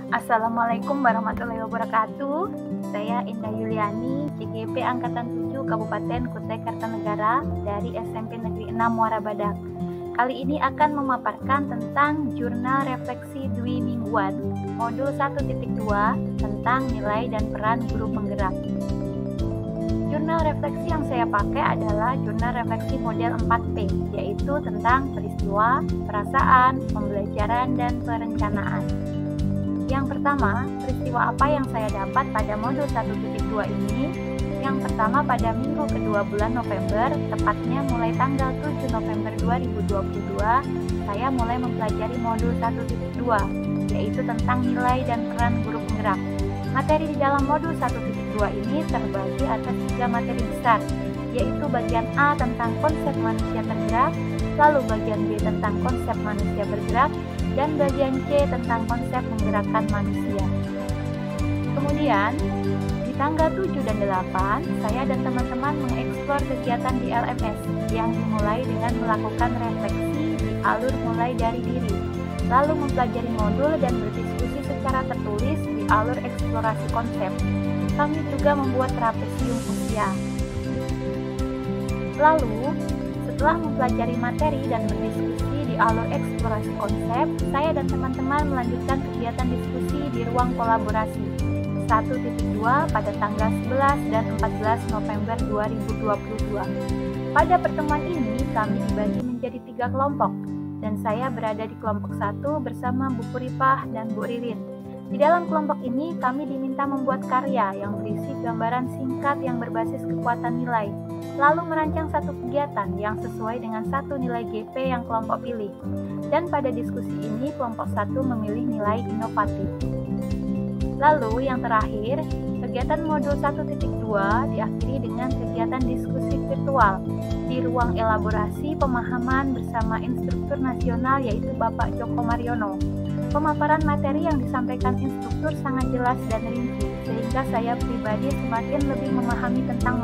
Assalamualaikum warahmatullahi wabarakatuh. Saya Indah Yuliani, CGP Angkatan 7 Kabupaten Kutai Kartanegara dari SMP Negeri 6 Muara Badak. Kali ini akan memaparkan tentang jurnal refleksi dwi mingguan modul 1.2 tentang nilai dan peran guru penggerak. Jurnal refleksi yang saya pakai adalah jurnal refleksi model 4P, yaitu tentang peristiwa, perasaan, pembelajaran, dan perencanaan. Yang pertama, peristiwa apa yang saya dapat pada modul 1.2 ini? Yang pertama, pada minggu kedua bulan November, tepatnya mulai tanggal 7 November 2022, saya mulai mempelajari modul 1.2, yaitu tentang nilai dan peran guru penggerak. Materi di dalam modul 1.2 ini terbagi atas 3 materi besar, yaitu bagian A tentang konsep manusia tergerak, lalu bagian B tentang konsep manusia bergerak, dan bagian C tentang konsep menggerakkan manusia. Kemudian, di tanggal 7 dan 8, saya dan teman-teman mengeksplor kegiatan di LMS yang dimulai dengan melakukan refleksi di alur mulai dari diri, lalu mempelajari modul dan berdiskusi secara tertulis di alur eksplorasi konsep. Kami juga membuat trapesium usia. Lalu, setelah mempelajari materi dan berdiskusi di alur eksplorasi konsep, saya dan teman-teman melanjutkan kegiatan diskusi di ruang kolaborasi 1.2 pada tanggal 11 dan 14 November 2022. Pada pertemuan ini, kami dibagi menjadi 3 kelompok, dan saya berada di kelompok 1 bersama Bu Puripah dan Bu Ririn. Di dalam kelompok ini, kami diminta membuat karya yang berisi gambaran singkat yang berbasis kekuatan nilai, lalu merancang satu kegiatan yang sesuai dengan satu nilai GP yang kelompok pilih. Dan pada diskusi ini, kelompok 1 memilih nilai inovatif. Lalu yang terakhir, kegiatan modul 1.2 diakhiri dengan kegiatan diskusi virtual di ruang elaborasi pemahaman bersama instruktur nasional yaitu Bapak Joko Mariono. Pemaparan materi yang disampaikan instruktur sangat jelas dan rinci, sehingga saya pribadi semakin lebih memahami tentang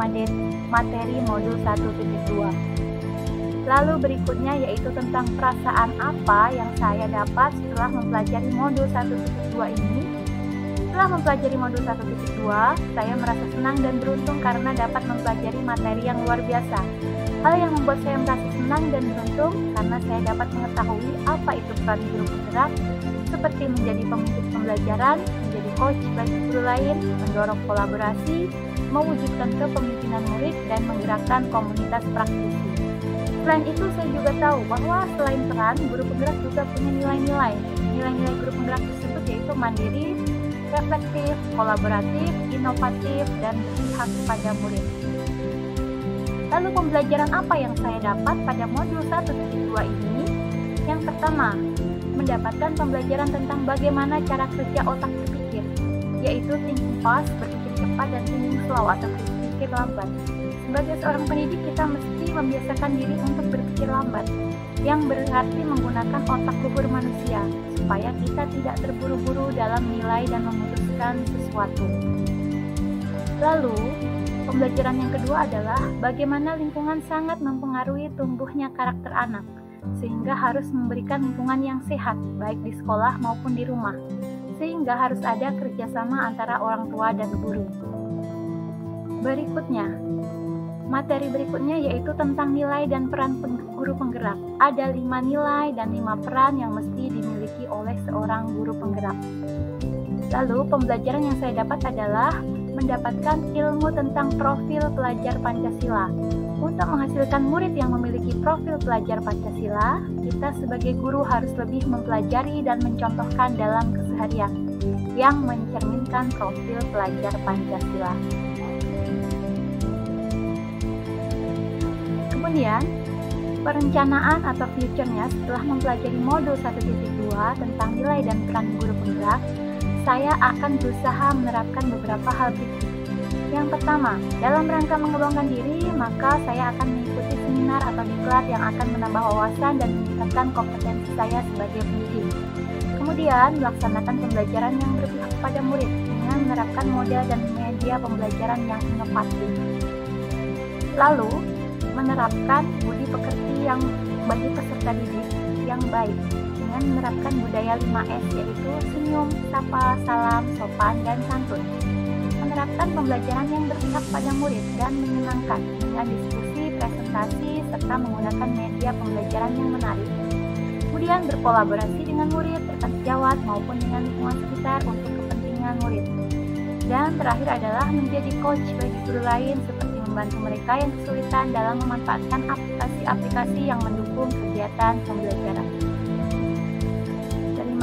materi modul 1.2. Lalu berikutnya yaitu tentang perasaan apa yang saya dapat setelah mempelajari modul 1.2 ini. Setelah mempelajari modul 1.2, saya merasa senang dan beruntung karena dapat mempelajari materi yang luar biasa. Hal yang membuat saya merasa senang dan beruntung karena saya dapat mengetahui apa itu peran guru penggerak, seperti menjadi pemimpin pembelajaran, menjadi coach bagi guru lain, mendorong kolaborasi, mewujudkan kepemimpinan murid, dan menggerakkan komunitas praktisi. Selain itu, saya juga tahu bahwa selain peran, guru penggerak juga punya nilai-nilai. Nilai-nilai guru penggerak tersebut yaitu mandiri, reflektif, kolaboratif, inovatif, dan berpihak pada murid. Lalu pembelajaran apa yang saya dapat pada modul 1.2 ini? Yang pertama, mendapatkan pembelajaran tentang bagaimana cara kerja otak berpikir, yaitu thinking fast, berpikir cepat, dan thinking slow atau berpikir lambat. Sebagai seorang pendidik, kita mesti membiasakan diri untuk berpikir lambat, yang berarti menggunakan otak luhur manusia, supaya kita tidak terburu-buru dalam menilai dan memutuskan sesuatu. Lalu, pembelajaran yang kedua adalah bagaimana lingkungan sangat mempengaruhi tumbuhnya karakter anak, sehingga harus memberikan lingkungan yang sehat, baik di sekolah maupun di rumah, sehingga harus ada kerjasama antara orang tua dan guru. Berikutnya, materi berikutnya yaitu tentang nilai dan peran guru penggerak. Ada 5 nilai dan 5 peran yang mesti dimiliki oleh seorang guru penggerak. Lalu, pembelajaran yang saya dapat adalah mendapatkan ilmu tentang profil pelajar Pancasila. Untuk menghasilkan murid yang memiliki profil pelajar Pancasila, kita sebagai guru harus lebih mempelajari dan mencontohkan dalam keseharian yang mencerminkan profil pelajar Pancasila. Kemudian, perencanaan atau future-nya setelah mempelajari modul 1.2 tentang nilai dan peran guru penggerak, saya akan berusaha menerapkan beberapa hal berikut. Yang pertama, dalam rangka mengembangkan diri, maka saya akan mengikuti seminar atau diklat yang akan menambah wawasan dan meningkatkan kompetensi saya sebagai pendidik. Kemudian, melaksanakan pembelajaran yang berpihak pada murid dengan menerapkan model dan media pembelajaran yang inovatif. Lalu, menerapkan budi pekerti yang bagi peserta didik yang baik dengan dengan menerapkan budaya 5S, yaitu senyum, sapa, salam, sopan, dan santun. Menerapkan pembelajaran yang berpihak pada murid dan menyenangkan dengan diskusi, presentasi, serta menggunakan media pembelajaran yang menarik. Kemudian berkolaborasi dengan murid, rekan sejawat, maupun dengan lingkungan sekitar untuk kepentingan murid. Dan terakhir adalah menjadi coach bagi guru lain, seperti membantu mereka yang kesulitan dalam memanfaatkan aplikasi-aplikasi yang mendukung kegiatan pembelajaran.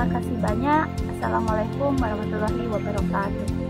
Terima kasih banyak. Assalamualaikum warahmatullahi wabarakatuh.